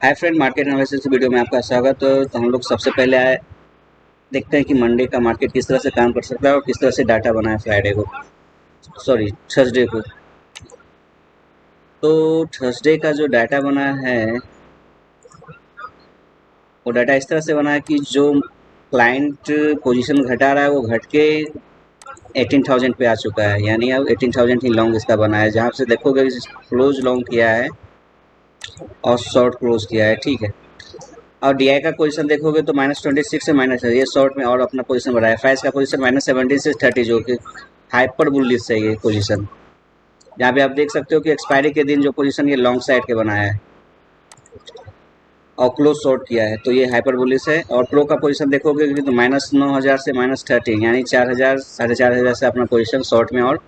Hi friend, market analysis video में आपका स्वागत है। तो हम लोग सबसे पहले आए देखते हैं कि मंडे का मार्केट किस तरह से काम कर सकता है और किस तरह से डाटा बना है फ्राइडे को, सॉरी थर्सडे को। तो थर्सडे का जो डाटा बना है वो डाटा इस तरह से बना है कि जो क्लाइंट पोजीशन घटा रहा है वो घट के 18,000 पे आ चुका है, यानी अब 18,000 ही लॉन्ग इसका बना है। जहाँ से देखोगे क्लोज लॉन्ग किया है और शॉर्ट क्लोज किया है, ठीक है। और डीआई का पोजीशन देखोगे तो -26 से माइनस है, ये शॉर्ट में और अपना पोजीशन बढ़ाया है। फाइज का पोजीशन -17 से 30, जो कि हाइपर बुलिश है ये पोजीशन। जहाँ पे आप देख सकते हो कि एक्सपायरी के दिन जो पोजीशन ये लॉन्ग साइड के बनाया है और क्लोज शॉर्ट किया है, तो ये हाइपर बुलिश है। और प्रो का पोजीशन देखोगे कि तो -9,000 से -30, यानी 4,000 4,500 से अपना पोजीशन शॉर्ट में और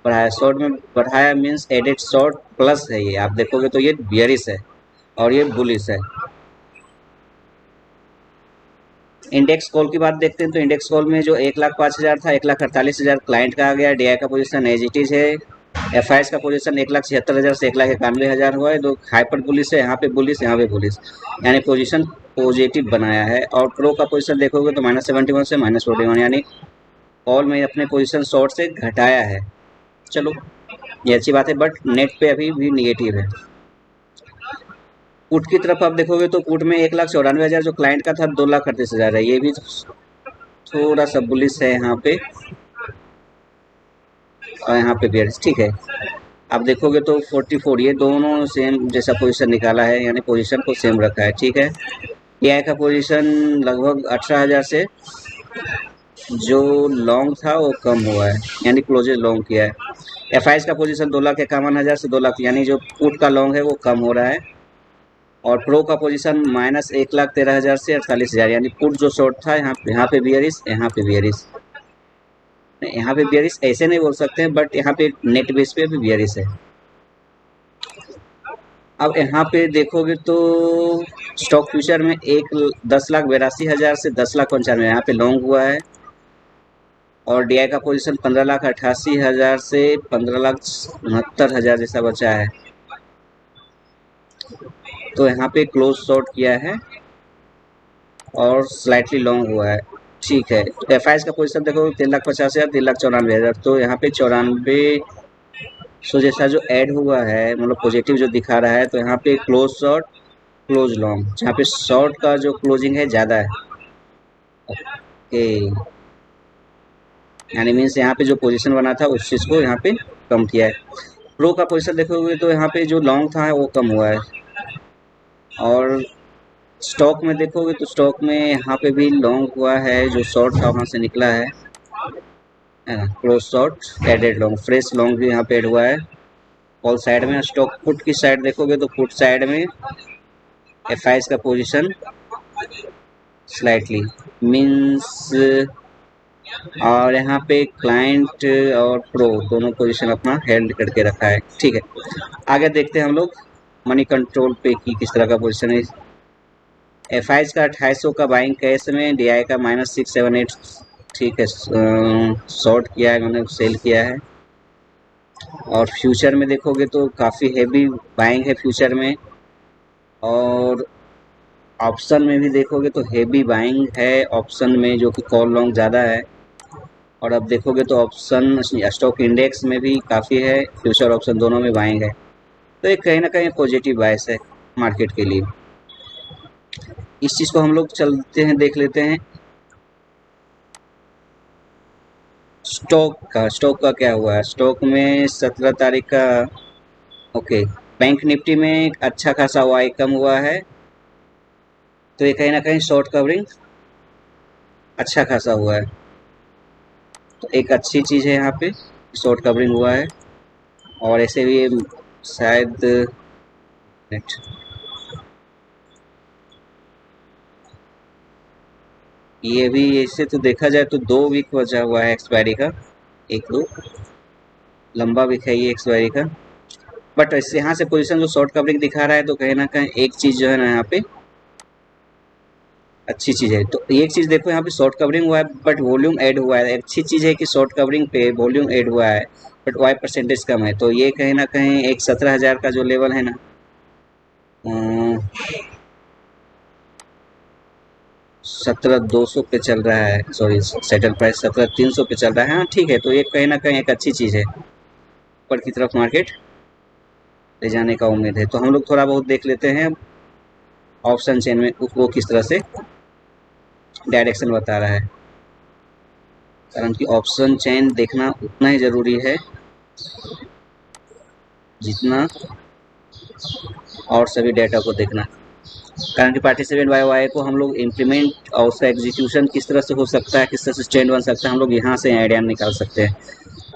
बढ़ाया। शॉर्ट में बढ़ाया मीन्स एडेड शॉर्ट प्लस है, ये आप देखोगे तो ये बियरिश है और ये बुलिश है। इंडेक्स कॉल की बात देखते हैं तो इंडेक्स कॉल में जो 1,05,000 था, 1,48,000 क्लाइंट का आ गया। डीआई का पोजीशन एज इट इज है। एफआईएस का पोजीशन 1,76,000 से 1,91,000 हुआ है। दो हाइपर बुलिस है, यहाँ पे बुलिस, यहाँ पे बुलिस, यानी पोजीशन पॉजिटिव बनाया है। और प्रो का पोजीशन देखोगे तो -71 से -41, यानी कॉल में अपने पोजीशन शॉर्ट से घटाया है। चलो, ये अच्छी बात है, बट नेट पे अभी भी निगेटिव है। पुट की तरफ आप देखोगे तो पुट में 1,94,000 जो क्लाइंट का था, 2,38,000 है, ये भी थोड़ा सा बुलिस है यहाँ पे और यहाँ पे बियर्स, ठीक है। आप देखोगे तो 44, ये दोनों सेम जैसा पोजीशन निकाला है, यानी पोजीशन को सेम रखा है, ठीक है। एआई का पोजीशन लगभग 18,000 से जो लॉन्ग था वो कम हुआ है, यानी क्लोजेज लॉन्ग किया है। एफआईएस का पोजीशन 2,51,000 से 2 लाख, यानी जो पुट का लॉन्ग है वो कम हो रहा है। और प्रो का पोजीशन -1,13,000 से 48,000, यानी पुट जो शॉर्ट था यहाँ पे बियरिश, यहाँ पे बियरिश। यहाँ पे बियरिश ऐसे नहीं बोल सकते हैं, बट यहाँ पे नेट बेस पे भी बियरिश है। अब यहाँ पे देखोगे तो स्टॉक फ्यूचर में 10,82,000 से 10,95,000 यहाँ पे लॉन्ग हुआ है। और डीआई का पोजीशन 15,88,000 से 15,69,000 जैसा बचा है, तो यहाँ पे क्लोज शॉर्ट किया है और स्लाइटली लॉन्ग हुआ है, ठीक है। तो एफआईएस का पोजीशन देखो 3,50,000 3,94,000, तो यहाँ पे 94 सो जैसा जो ऐड हुआ है, मतलब पॉजिटिव जो दिखा रहा है। तो यहाँ पे क्लोज शॉर्ट क्लोज लॉन्ग, जहाँ पे शॉर्ट का जो क्लोजिंग है ज़्यादा है, ओके, यानी मीन्स यहाँ पे जो पोजीशन बना था उस चीज़ को यहाँ पे कम किया है। प्रो का पोजीशन देखोगे तो यहाँ पे जो लॉन्ग था वो कम हुआ है। और स्टॉक में देखोगे तो स्टॉक में यहाँ पे भी लॉन्ग हुआ है, जो शॉर्ट था वहाँ से निकला है ना, close short added long, fresh long भी यहाँ पे एड हुआ है। ऑल साइड में स्टॉक पुट की साइड देखोगे तो पुट साइड में एफआईएस का पोजीशन स्लाइटली मीन्स, और यहाँ पे क्लाइंट और प्रो दोनों पोजीशन अपना हेल्ड करके रखा है, ठीक है। आगे देखते हैं हम लोग मनी कंट्रोल पे की किस तरह का पोजीशन है। एफआईएस का 2800 का बाइंग कैश में, डीआई का -678, ठीक है, शॉर्ट किया है, मैंने सेल किया है। और फ्यूचर में देखोगे तो काफ़ी हैवी बाइंग है फ्यूचर में। और ऑप्शन में भी देखोगे तो हेवी बाइंग है ऑप्शन में, जो कि कॉल लॉन्ग ज़्यादा है। और अब देखोगे तो ऑप्शन स्टॉक इंडेक्स में भी काफ़ी है, फ्यूचर ऑप्शन दोनों में बाइंग है। तो ये कहीं ना कहीं पॉजिटिव बायस है मार्केट के लिए। इस चीज़ को हम लोग चलते हैं, देख लेते हैं स्टॉक का क्या हुआ है। स्टॉक में 17 तारीख का, ओके, बैंक निफ्टी में एक अच्छा खासा वाई कम हुआ है, तो ये कहीं ना कहीं शॉर्ट कवरिंग अच्छा खासा हुआ है, तो एक अच्छी चीज़ है यहाँ पे, शॉर्ट कवरिंग हुआ है। और ऐसे भी ये शायद ये भी, ऐसे तो देखा जाए तो 2 वीक बचा हुआ है एक्सपायरी का, एक दो लंबा वीक है ये एक्सपायरी का। बट इससे यहाँ से पोजीशन जो शॉर्ट कवरिंग दिखा रहा है, तो कहीं ना कहीं एक चीज़ जो है ना यहाँ पे अच्छी चीज़ है। तो एक चीज़ देखो, यहाँ पे शॉर्ट कवरिंग हुआ है बट वॉल्यूम ऐड हुआ है। अच्छी चीज़ है कि शॉर्ट कवरिंग पे वॉल्यूम ऐड हुआ है बट वाई परसेंटेज कम है, तो ये कहीं ना कहीं एक 17,000 का जो लेवल है ना, 17,200 पे चल रहा है, सॉरी सेटल प्राइस 17,300 पे चल रहा है। हाँ ठीक है, तो ये कहीं ना कहीं एक अच्छी चीज़ है, ऊपर की तरफ मार्केट ले जाने का उम्मीद है। तो हम लोग थोड़ा बहुत देख लेते हैं ऑप्शन चेन में वो किस तरह से डायरेक्शन बता रहा है, कारण कि ऑप्शन चेन देखना उतना ही ज़रूरी है जितना और सभी डेटा को देखना। कारण कि पार्टिसिपेंट बाय वाई को हम लोग इम्प्लीमेंट और उसका एग्जीक्यूशन किस तरह से हो सकता है, किस तरह से स्टैंड बन सकता है, हम लोग यहाँ से आइडिया निकाल सकते हैं।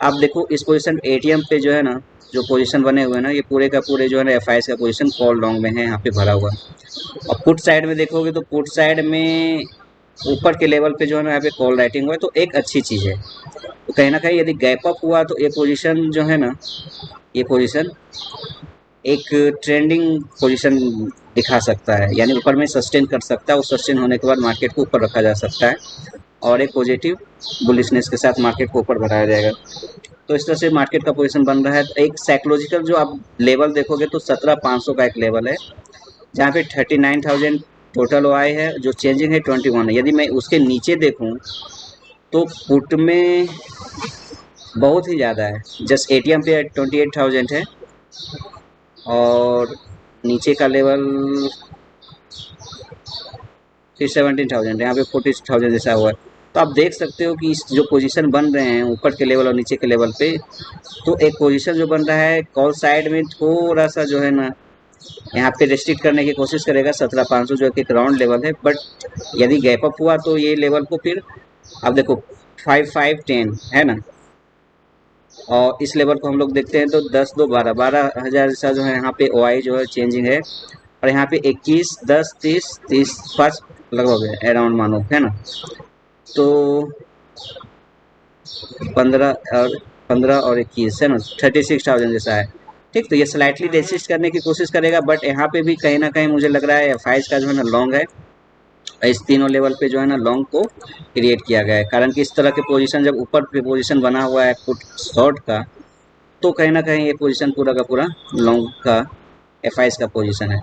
आप देखो इस पोजीशन एटीएम पे जो है ना, जो पोजीशन बने हुए हैं ना, ये पूरे का पूरे जो है ना एफआईएस का पोजीशन कॉल लॉन्ग में है, यहाँ पे भरा हुआ। और पुट साइड में देखोगे तो पुट साइड में ऊपर के लेवल पे जो है ना यहाँ पे कॉल राइटिंग हुआ है, तो एक अच्छी चीज़ है। तो कहीं ना कहीं यदि गैप अप हुआ तो ये पोजीशन जो है ना, ये पोजीशन एक ट्रेंडिंग पोजीशन दिखा सकता है, यानी ऊपर में सस्टेन कर सकता है, और सस्टेन होने के बाद मार्केट को ऊपर रखा जा सकता है और एक पॉजिटिव बुलिशनेस के साथ मार्केट को ऊपर बढ़ाया जाएगा। तो इस तरह से मार्केट का पोजीशन बन रहा है। तो एक साइकोलॉजिकल जो आप लेवल देखोगे तो 17,500 का एक लेवल है, जहाँ पे 39,000 टोटल ओआई है, जो चेंजिंग है 21 है। यदि मैं उसके नीचे देखूँ तो पुट में बहुत ही ज़्यादा है, जस्ट एटीएम पे 28,000 है और नीचे का लेवल फिर 17,000 है, यहाँ पे 40,000 जैसा हुआ है। तो आप देख सकते हो कि इस जो पोजीशन बन रहे हैं ऊपर के लेवल और नीचे के लेवल पे, तो एक पोजीशन जो बन रहा है कॉल साइड में थोड़ा सा जो है ना यहाँ पे रेस्ट्रिक्ट करने की कोशिश करेगा 17,500, जो कि एक राउंड लेवल है। बट यदि गैप अप हुआ तो ये लेवल को फिर अब देखो 5,510 है ना, और इस लेवल को हम लोग देखते हैं तो 10, 2, 12, 12,000 जैसा जो है यहाँ पे ओआई जो है चेंजिंग है, और यहाँ पे 21, 10, 30, 30 5 लगभग है अराउंड मानो, है ना। तो 15 और 21 है ना, 36,000 जैसा है। ठीक, तो ये स्लाइटली रेसिस्ट करने की कोशिश करेगा, बट यहाँ पे भी कहीं ना कहीं मुझे लग रहा है एफ का जो है ना लॉन्ग है, इस तीनों लेवल पे जो है ना लॉन्ग को क्रिएट किया गया है। कारण कि इस तरह के पोजीशन जब ऊपर पे पोजीशन बना हुआ है पुट शॉर्ट का, तो कहीं ना कहीं ये पोजीशन पूरा का पूरा लॉन्ग का एफ का पोजीशन है।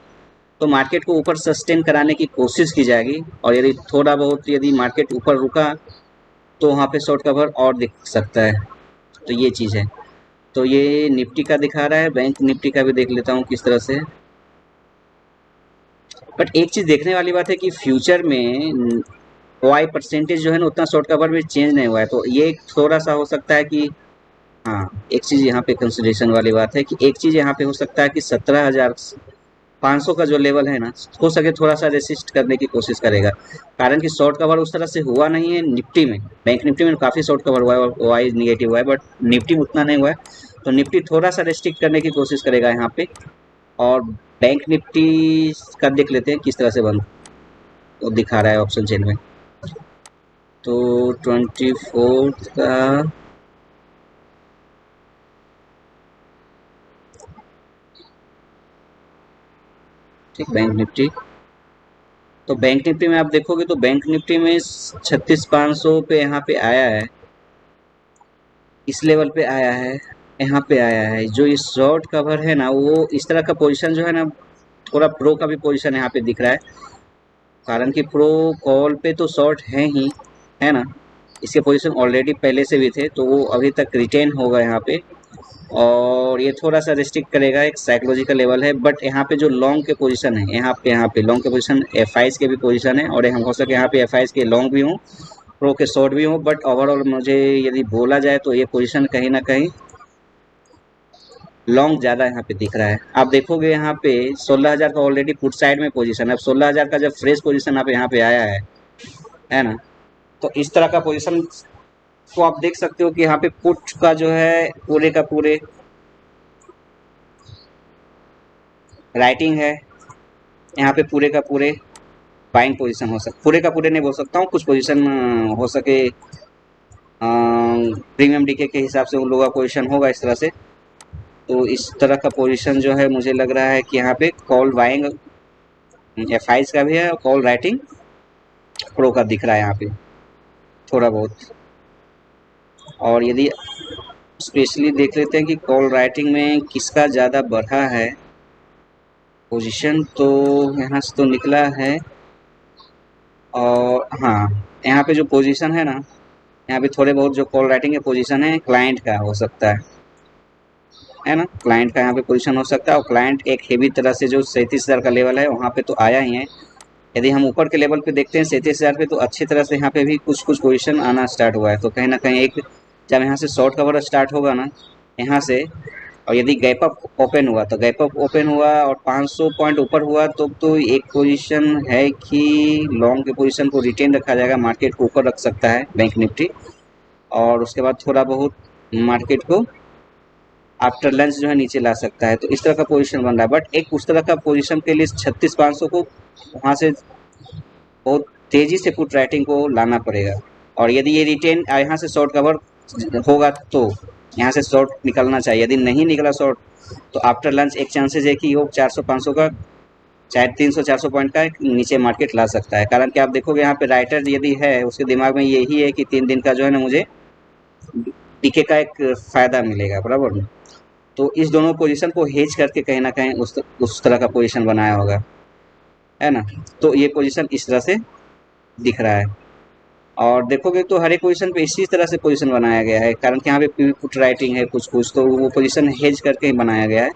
तो मार्केट को ऊपर सस्टेन कराने की कोशिश की जाएगी, और यदि थोड़ा बहुत यदि मार्केट ऊपर रुका तो वहाँ पे शॉर्ट कवर और दिख सकता है। तो ये चीज़ है। तो ये निफ्टी का दिखा रहा है, बैंक निफ्टी का भी देख लेता हूँ किस तरह से। बट एक चीज़ देखने वाली बात है कि फ्यूचर में वाई परसेंटेज जो है ना उतना शॉर्ट कवर में चेंज नहीं हुआ है, तो ये थोड़ा सा हो सकता है कि हाँ, एक चीज़ यहाँ पे कंसिडरेशन वाली बात है कि एक चीज़ यहाँ पे हो सकता है कि 17,500 का जो लेवल है ना, हो सके थोड़ा सा रेसिस्ट करने की कोशिश करेगा। कारण कि शॉर्ट कवर उस तरह से हुआ नहीं है निफ्टी में, बैंक निफ्टी में काफ़ी शॉर्ट कवर हुआ है और वाई निगेटिव हुआ है, बट निफ्टी में उतना नहीं हुआ है। तो निफ्टी थोड़ा सा रेस्ट्रिक्ट करने की कोशिश करेगा यहाँ पे, और बैंक निफ्टी का देख लेते हैं किस तरह से बंद वो दिखा रहा है ऑप्शन चेन में। तो 24 का ठीक, बैंक निफ्टी, तो बैंक निफ्टी में आप देखोगे तो बैंक निफ्टी में 36,500 पे यहाँ पे आया है, इस लेवल पे आया है, यहाँ पे आया है। जो ये शॉर्ट कवर है ना, वो इस तरह का पोजीशन जो है ना, थोड़ा प्रो का भी पोजीशन यहाँ पे दिख रहा है। कारण कि प्रो कॉल पे तो शॉर्ट है ही, है ना, इसके पोजीशन ऑलरेडी पहले से भी थे, तो वो अभी तक रिटेन होगा यहाँ पे, और ये थोड़ा सा रिस्ट्रिक्ट करेगा, एक साइकोलॉजिकल लेवल है। बट यहाँ पे जो लॉन्ग के पोजीशन है, यहाँ पे लॉन्ग के पोजीशन एफ के भी पोजीशन है, और हो सके यहाँ पे एफ के लॉन्ग भी हों, प्रो के शॉर्ट भी हों। बट ओवरऑल मुझे यदि बोला जाए तो ये पोजीशन कहीं ना कहीं लॉन्ग ज़्यादा यहाँ पे दिख रहा है। आप देखोगे यहाँ पे 16,000 का ऑलरेडी पुट साइड में पोजीशन है, अब 16,000 का जब फ्रेश पोजीशन आप यहाँ पे आया है ना, तो इस तरह का पोजीशन तो आप देख सकते हो कि यहाँ पे पुट का जो है पूरे का पूरे राइटिंग है, यहाँ पे पूरे का पूरे बाइंग पोजीशन हो सकता, पूरे का पूरे नहीं बोल सकता हूँ, कुछ पोजीशन हो सके प्रीमियम डीके के हिसाब से उन लोगों का पोजीशन होगा इस तरह से। तो इस तरह का पोजीशन जो है मुझे लग रहा है कि यहाँ पे कॉल बाइंग एफ का भी है, और कॉल राइटिंग प्रो का दिख रहा है यहाँ पे थोड़ा बहुत। और यदि स्पेशली देख लेते हैं कि कॉल राइटिंग में किसका ज़्यादा बढ़ा है पोजीशन, तो यहाँ से तो निकला है, और हाँ, यहाँ पे जो पोजीशन है ना, यहाँ पे थोड़े बहुत जो कॉल राइटिंग के पोजीशन है क्लाइंट का हो सकता है ना, क्लाइंट का यहाँ पे पोजीशन हो सकता है। और क्लाइंट एक हेवी तरह से जो 37,000 का लेवल है वहाँ पे तो आया ही है। यदि हम ऊपर के लेवल पे देखते हैं 37,000 पे, तो अच्छी तरह से यहाँ पे भी कुछ कुछ पोजीशन आना स्टार्ट हुआ है। तो कहीं ना कहीं एक जब यहाँ से शॉर्ट कवर स्टार्ट होगा ना यहाँ से, और यदि गैप अप ओपन हुआ तो गैप अप ओपन हुआ और 500 पॉइंट ऊपर हुआ तो एक पोजीशन है कि लॉन्ग के पोजीशन को रिटेन रखा जाएगा, मार्केट को ऊपर रख सकता है बैंक निफ्टी। और उसके बाद थोड़ा बहुत मार्केट को आफ्टर लंच जो है नीचे ला सकता है। तो इस तरह का पोजीशन बन रहा है। बट एक उस तरह का पोजीशन के लिए 36,500 को वहाँ से बहुत तेजी से पुट राइटिंग को लाना पड़ेगा। और यदि ये रिटेन यहाँ से शॉर्ट कवर होगा तो यहाँ से शॉर्ट निकलना चाहिए। यदि नहीं निकला शॉर्ट तो आफ्टर लंच एक चांसेस है कि वो 400-500 का, चाहे 300-400 पॉइंट का नीचे मार्केट ला सकता है। कारण कि आप देखोगे यहाँ पे राइटर यदि है उसके दिमाग में यही है कि 3 दिन का जो है ना मुझे डीके का एक फायदा मिलेगा, बराबर ना। तो इस दोनों पोजीशन को हेज करके कहीं ना कहीं उस तरह का पोजीशन बनाया होगा, है ना। तो ये पोजीशन इस तरह से दिख रहा है। और देखोगे तो हर एक पोजीशन पे इसी तरह से पोजीशन बनाया गया है। कारण कि यहाँ पे पुट राइटिंग है कुछ कुछ, तो वो पोजीशन हेज करके ही बनाया गया है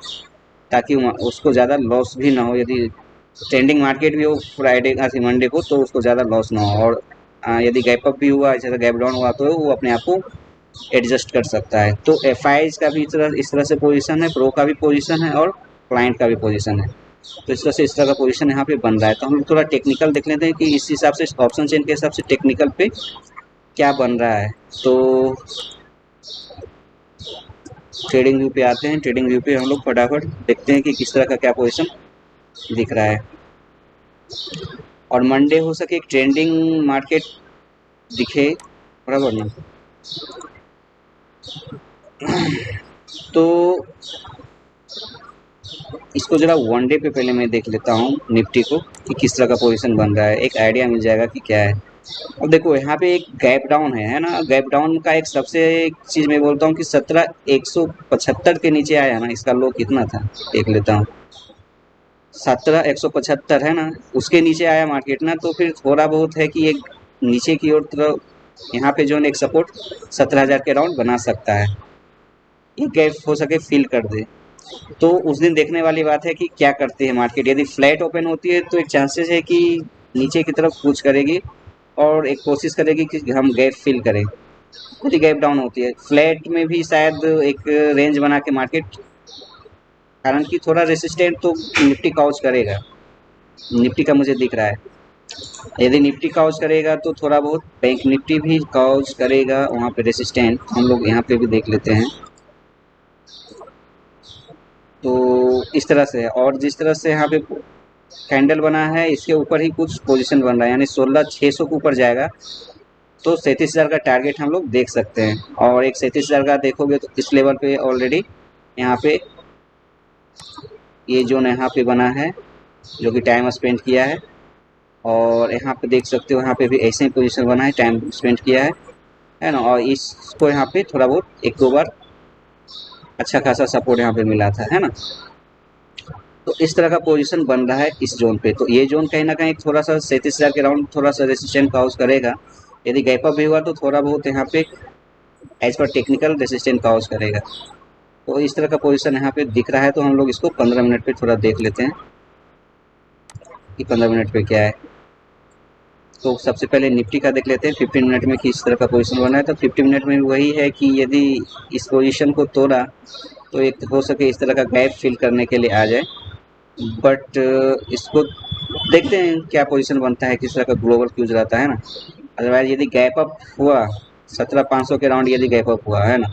ताकि उसको ज़्यादा लॉस भी ना हो। यदि ट्रेंडिंग मार्केट भी हो फ्राइडे मंडे को तो उसको ज़्यादा लॉस ना हो। और यदि गैप अप भी हुआ, जैसे गैप डाउन हुआ, तो वो अपने आप को एडजस्ट कर सकता है। तो एफ का भी इस तरह से पोजीशन है, प्रो का भी पोजीशन है और क्लाइंट का भी पोजीशन है। तो इस तरह से इस तरह का पोजीशन यहाँ पे बन रहा है। तो हम लोग थोड़ा टेक्निकल देख लेते हैं कि इस हिसाब से ऑप्शन चेन के हिसाब से टेक्निकल पे क्या बन रहा है। तो ट्रेडिंग व्यू पे आते हैं। ट्रेडिंग व्यू पे हम लोग फटाफट देखते हैं कि किस तरह का क्या पोजीशन दिख रहा है। और मंडे हो सके एक ट्रेंडिंग मार्केट दिखे, बराबर ना। तो इसको जरा वन डे पे पहले मैं देख लेता हूँ निफ्टी को कि किस तरह का पोजीशन बन रहा है, एक आइडिया मिल जाएगा कि क्या है। अब देखो यहाँ पे एक गैप डाउन है ना। गैप डाउन का एक सबसे एक चीज मैं बोलता हूँ कि 17,175 के नीचे आया ना, इसका लो कितना था देख लेता हूँ। 17,175 है ना, उसके नीचे आया मार्केट ना, तो फिर थोड़ा बहुत है कि एक नीचे की ओर तरफ यहाँ पे जो है एक सपोर्ट 17,000 के राउंड बना सकता है। ये गैप हो सके फिल कर दे तो उस दिन देखने वाली बात है कि क्या करती है मार्केट। यदि फ्लैट ओपन होती है तो एक चांसेस है कि नीचे की तरफ कूच करेगी और एक कोशिश करेगी कि हम गैप फिल करें। यदि गैप डाउन होती है फ्लैट में भी शायद एक रेंज बना के मार्केट, कारण कि थोड़ा रेसिस्टेंट तो निफ्टी काउच करेगा, निफ्टी का मुझे दिख रहा है। यदि निफ्टी काउच करेगा तो थोड़ा बहुत बैंक निफ्टी भी काउच करेगा वहाँ पे रेसिस्टेंट। हम लोग यहाँ पे भी देख लेते हैं। तो इस तरह से है। और जिस तरह से यहाँ पे कैंडल बना है इसके ऊपर ही कुछ पोजीशन बन रहा है, यानी 16,600 के ऊपर जाएगा तो 37,000 का टारगेट हम लोग देख सकते हैं। और एक 37,000 का देखोगे तो इस लेवल पे ऑलरेडी यहाँ पे ये जोन यहाँ पे बना है जो कि टाइम स्पेंड किया है। और यहाँ पे देख सकते हो यहाँ पे भी ऐसे ही पोजीशन बना है, टाइम स्पेंड किया है ना। और इसको यहाँ पे थोड़ा बहुत एक दो बार अच्छा खासा सपोर्ट यहाँ पे मिला था, है ना। तो इस तरह का पोजीशन बन रहा है इस जोन पे। तो ये जोन कहीं ना कहीं थोड़ा सा 37,000 के राउंड थोड़ा सा रेसिस्टेंट काउज करेगा। यदि गैप अप भी हुआ तो थोड़ा बहुत यहाँ पे as per technical resistant cause करेगा। तो इस तरह का पोजीशन यहाँ पे दिख रहा है। तो हम लोग इसको 15 मिनट पे थोड़ा देख लेते हैं कि 15 मिनट पे क्या है। तो सबसे पहले निफ्टी का देख लेते हैं 15 मिनट में कि इस तरह का पोजीशन बना है। तो 50 मिनट में वही है कि यदि इस पोजीशन को तोड़ा तो एक हो सके इस तरह का गैप फिल करने के लिए आ जाए। बट इसको देखते हैं क्या पोजीशन बनता है, किस तरह का ग्लोबल फ्यूज रहता है ना। अदरवाइज यदि गैप अप हुआ 17,500 के राउंड यदि गैप अप हुआ है ना,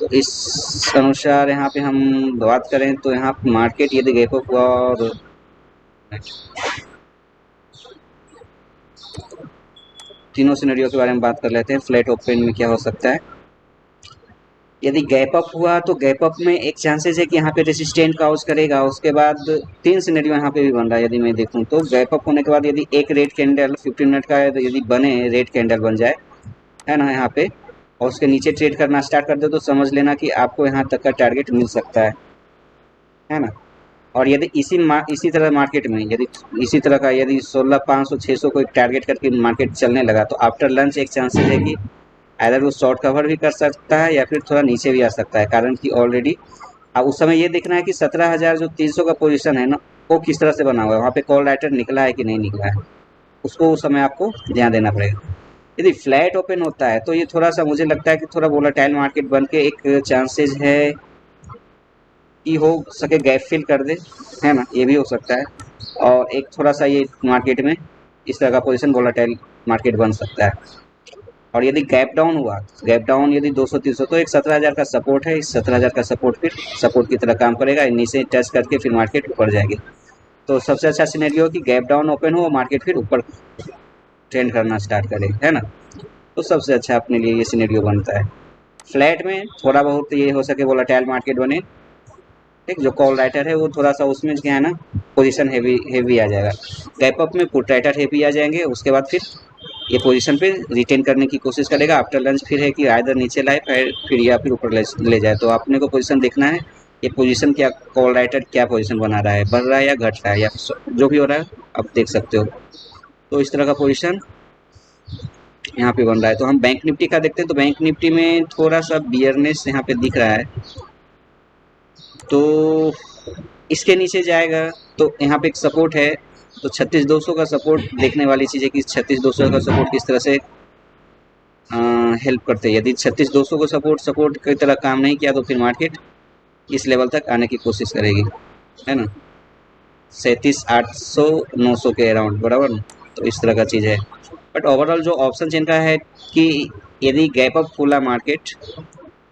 तो इस अनुसार यहाँ पे हम बात करें तो यहाँ मार्केट यदि गैप अप हुआ और तीनों सिनेरियो के बारे में बात कर लेते हैं। फ्लैट ओपन में क्या हो सकता है। यदि गैप अप हुआ तो गैप अप में एक चांसेस है कि यहाँ पे रेसिस्टेंट काउज करेगा। उसके बाद 3 सिनेरियो यहाँ पे भी बन रहा है। यदि मैं देखूँ तो गैप अप होने के बाद यदि एक रेड कैंडल 15 मिनट का है तो यदि बने रेड कैंडल बन जाए, है ना, यहाँ पे, और उसके नीचे ट्रेड करना स्टार्ट कर दे तो समझ लेना कि आपको यहाँ तक का टारगेट मिल सकता है ना। और यदि इसी तरह मार्केट में यदि इसी तरह का यदि 16,500 600 को एक टारगेट करके मार्केट चलने लगा, तो आफ्टर लंच एक चांसेस है कि अगर वो शॉर्ट कवर भी कर सकता है या फिर थोड़ा नीचे भी आ सकता है, कारण कि ऑलरेडी अब उस समय ये देखना है कि 17,000 जो 300 का पोजीशन है ना, वो किस तरह से बना हुआ है, वहाँ पे कॉल राइटर निकला है कि नहीं निकला है, उसको उस समय आपको ध्यान देना पड़ेगा। यदि फ्लैट ओपन होता है तो ये थोड़ा सा मुझे लगता है कि थोड़ा वोलेटाइल मार्केट बन के एक चांसेस है कि हो सके गैप फिल कर दे, है ना, ये भी हो सकता है। और एक थोड़ा सा ये मार्केट में इस तरह का पोजीशन वोलेटाइल मार्केट बन सकता है। और यदि गैप डाउन हुआ, गैप डाउन यदि 200-300, तो एक 17,000 का सपोर्ट है, इस 17,000 का सपोर्ट फिर सपोर्ट की तरह काम करेगा, नीचे टच करके फिर मार्केट ऊपर जाएगी। तो सबसे अच्छा सिनेरियो कि गैप डाउन ओपन हो और मार्केट फिर ऊपर ट्रेंड करना स्टार्ट करे, है ना। तो सबसे अच्छा अपने लिए ये सिनेरियो बनता है। फ्लैट में थोड़ा बहुत ये हो सके वोलेटाइल मार्केट बने, ठीक, जो कॉल राइटर है वो थोड़ा सा उसमें क्या है ना, पोजीशन हेवी हेवी आ जाएगा। गैप अप में पुट राइटर हेवी आ जाएंगे, उसके बाद फिर ये पोजीशन पे रिटेन करने की कोशिश करेगा। आफ्टर लंच फिर है कि आइदर नीचे लाए फिर या फिर ऊपर ले जाए। तो आपने को पोजीशन देखना है, ये पोजीशन क्या कॉल राइटर क्या पोजीशन बना रहा है, बढ़ रहा है या घट रहा है, या जो भी हो रहा है आप देख सकते हो। तो इस तरह का पोजीशन यहाँ पे बन रहा है। तो हम बैंक निफ्टी का देखते हैं, तो बैंक निफ्टी में थोड़ा सा बियरनेस यहाँ पे दिख रहा है, तो इसके नीचे जाएगा तो यहाँ पे एक सपोर्ट है, तो 36,200 का सपोर्ट देखने वाली चीज़ है कि 36,200 का सपोर्ट किस तरह से हेल्प करते हैं। यदि 36,200 को सपोर्ट सपोर्ट की तरह काम नहीं किया तो फिर मार्केट इस लेवल तक आने की कोशिश करेगी, है ना, 37,800-900 के अराउंड, बराबर ना। तो इस तरह का चीज़ है। बट ओवरऑल जो ऑप्शन जिनका है कि यदि गैप अप खुला मार्केट,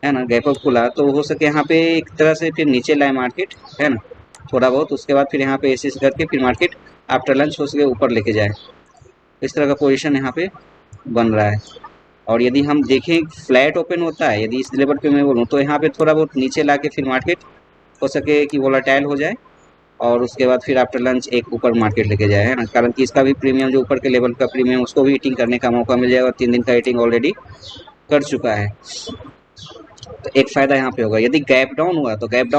है ना, गैप अप खुला तो हो सके यहाँ पे एक तरह से फिर नीचे लाए मार्केट, है ना, थोड़ा बहुत, उसके बाद फिर यहाँ पे ऐसे करके फिर मार्केट आफ्टर लंच हो सके ऊपर लेके जाए। इस तरह का पोजीशन यहाँ पे बन रहा है। और यदि हम देखें फ्लैट ओपन होता है, यदि इस लेवल पे मैं बोलूँ, तो यहाँ पे थोड़ा बहुत नीचे ला के फिर मार्केट हो सके कि वोलाटाइल हो जाए, और उसके बाद फिर आफ्टर लंच एक ऊपर मार्केट लेके जाए, है ना, कारण कि इसका भी प्रीमियम जो ऊपर के लेवल का प्रीमियम उसको भी हीटिंग करने का मौका मिल जाएगा, 3 दिन का हीटिंग ऑलरेडी कर चुका है। तो एक फ़ायदा यहाँ पे होगा। यदि गैप डाउन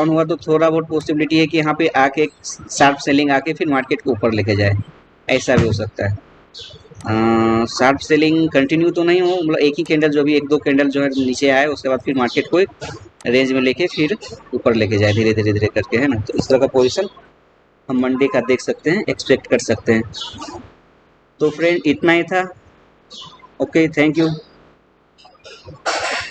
हुआ तो थोड़ा बहुत पॉसिबिलिटी है कि यहाँ पे आके एक शार्प सेलिंग आके फिर मार्केट को ऊपर लेके जाए, ऐसा भी हो सकता है। शार्प सेलिंग कंटिन्यू तो नहीं हो, मतलब एक ही कैंडल जो भी एक दो कैंडल जो है नीचे आए, उसके बाद फिर मार्केट को एक रेंज में लेके फिर ऊपर लेके जाए धीरे धीरे धीरे करके, है ना। तो इस तरह का पोजीशन हम मंडे का देख सकते हैं, एक्सपेक्ट कर सकते हैं। तो फ्रेंड इतना ही था। Okay, thank you.